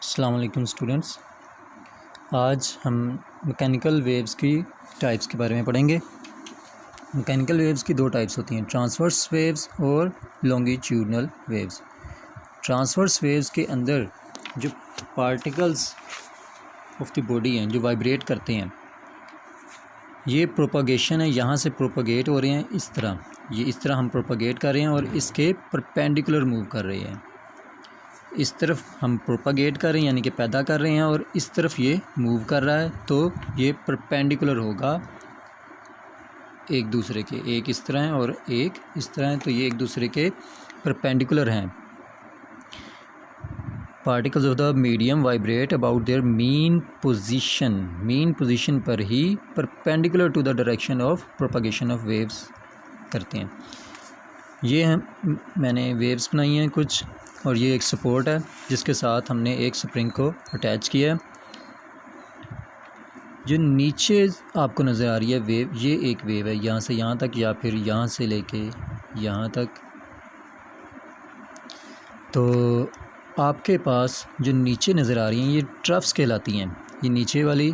अस्सलाम वालेकुम स्टूडेंट्स। आज हम मैकेनिकल वेव्स की टाइप्स के बारे में पढ़ेंगे। मैकेनिकल वेव्स की दो टाइप्स होती हैं, ट्रांसवर्स वेव्स और लॉन्गिट्यूडनल वेव्स। ट्रांसवर्स वेव्स के अंदर जो पार्टिकल्स ऑफ द बॉडी हैं जो वाइब्रेट करते हैं, ये प्रोपागेशन है, यहाँ से प्रोपागेट हो रहे हैं इस तरह, ये इस तरह हम प्रोपागेट कर रहे हैं और इसके परपेंडिकुलर मूव कर रहे हैं। इस तरफ हम प्रोपागेट कर रहे हैं यानी कि पैदा कर रहे हैं और इस तरफ ये मूव कर रहा है, तो ये परपेंडिकुलर होगा एक दूसरे के, एक इस तरह है और एक इस तरह है, तो ये एक दूसरे के परपेंडिकुलर हैं। Particles of the medium vibrate about their mean position पर ही perpendicular to the direction of propagation of waves करते हैं। ये हैं, मैंने वेव्स बनाई हैं कुछ, और ये एक सपोर्ट है जिसके साथ हमने एक स्प्रिंग को अटैच किया है। जो नीचे आपको नज़र आ रही है वेव, ये एक वेव है यहाँ से यहाँ तक या फिर यहाँ से लेके यहाँ तक। तो आपके पास जो नीचे नज़र आ रही हैं ये ट्रफ्स कहलाती हैं। ये नीचे वाली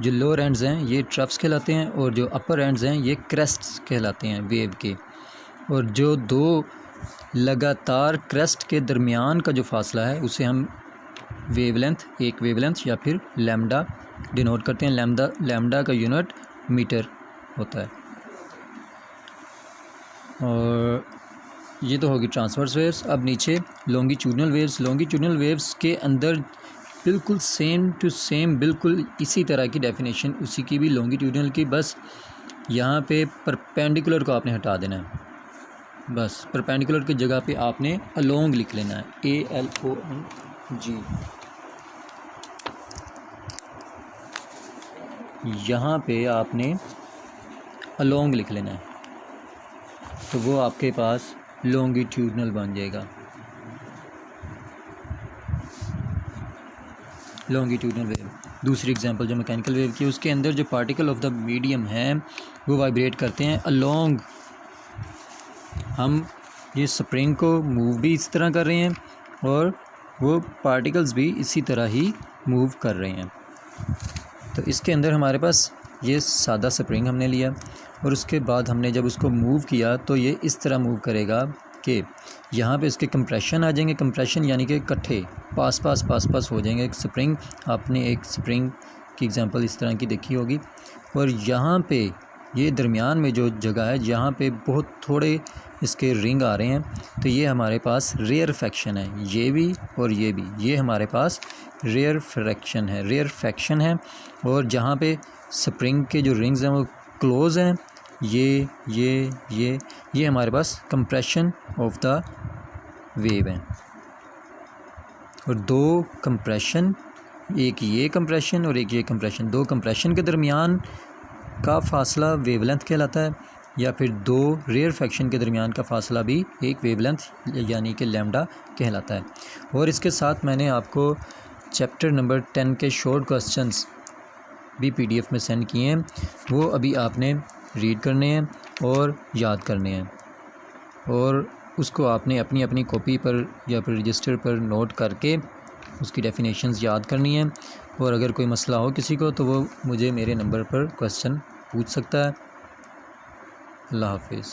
जो लोअर एंड्स हैं ये ट्रफ्स कहलाते हैं और जो अपर एंड्स हैं ये क्रेस्ट्स कहलाते हैं वेव के। और जो दो लगातार क्रेस्ट के दरमियान का जो फासला है उसे हम वेवलेंथ, एक वेवलेंथ या फिर लैम्डा डिनोट करते हैं। लैम्डा का यूनिट मीटर होता है। और ये तो होगी ट्रांसवर्स वेव्स। अब नीचे लॉन्गिट्यूडनल वेव्स। लॉन्गिट्यूडनल वेव्स के अंदर बिल्कुल सेम टू सेम, बिल्कुल इसी तरह की डेफिनेशन उसी की भी लॉन्गिट्यूडनल की, बस यहाँ पे परपेंडिकुलर को आपने हटा देना है। बस परपेंडिकुलर की जगह पे आपने अलोंग लिख लेना है, ALONG। यहाँ पे आपने अलोंग लिख लेना है, तो वो आपके पास लॉन्गिट्यूडनल बन जाएगा, लॉन्गिट्यूडनल वेव। दूसरी एग्जांपल जो मैकेनिकल वेव की, उसके अंदर जो पार्टिकल ऑफ द मीडियम हैं वो वाइब्रेट करते हैं अलोंग। हम ये स्प्रिंग को मूव भी इस तरह कर रहे हैं और वो पार्टिकल्स भी इसी तरह ही मूव कर रहे हैं। तो इसके अंदर हमारे पास ये सादा स्प्रिंग हमने लिया और उसके बाद हमने जब उसको मूव किया तो ये इस तरह मूव करेगा कि यहाँ पे इसके कंप्रेशन आ जाएंगे। कंप्रेशन यानी कि इकट्ठे पास पास हो जाएंगे। एक स्प्रिंग, आपने एक स्प्रिंग की एग्जांपल इस तरह की देखी होगी, और यहाँ पे ये दरमियान में जो जगह है यहाँ पे बहुत थोड़े इसके रिंग आ रहे हैं, तो ये हमारे पास रेयर फ्रैक्शन है। ये भी और ये भी, ये हमारे पास रेयर फ्रैक्शन है। और जहाँ पे स्प्रिंग के जो रिंग्स हैं वो क्लोज हैं, ये हमारे पास कंप्रेशन ऑफ द वेव है। और दो कंप्रेशन, एक ये कंप्रेशन और एक ये कंप्रेशन, दो कंप्रेशन के दरमियान का फासला वेवलेंथ कहलाता है, या फिर दो रेयर फ्रैक्शन के दरमियान का फासला भी एक वेवलेंथ यानी कि लैम्डा कहलाता है। और इसके साथ मैंने आपको चैप्टर नंबर 10 के शॉर्ट क्वेश्चंस भी PDF में सेंड किए हैं, वो अभी आपने रीड करने हैं और याद करने हैं, और उसको आपने अपनी अपनी कॉपी पर या फिर रजिस्टर पर नोट करके उसकी डेफिनेशंस याद करनी है। और अगर कोई मसला हो किसी को तो वो मुझे मेरे नंबर पर क्वेश्चन पूछ सकता है। अल्लाह हाफिज़।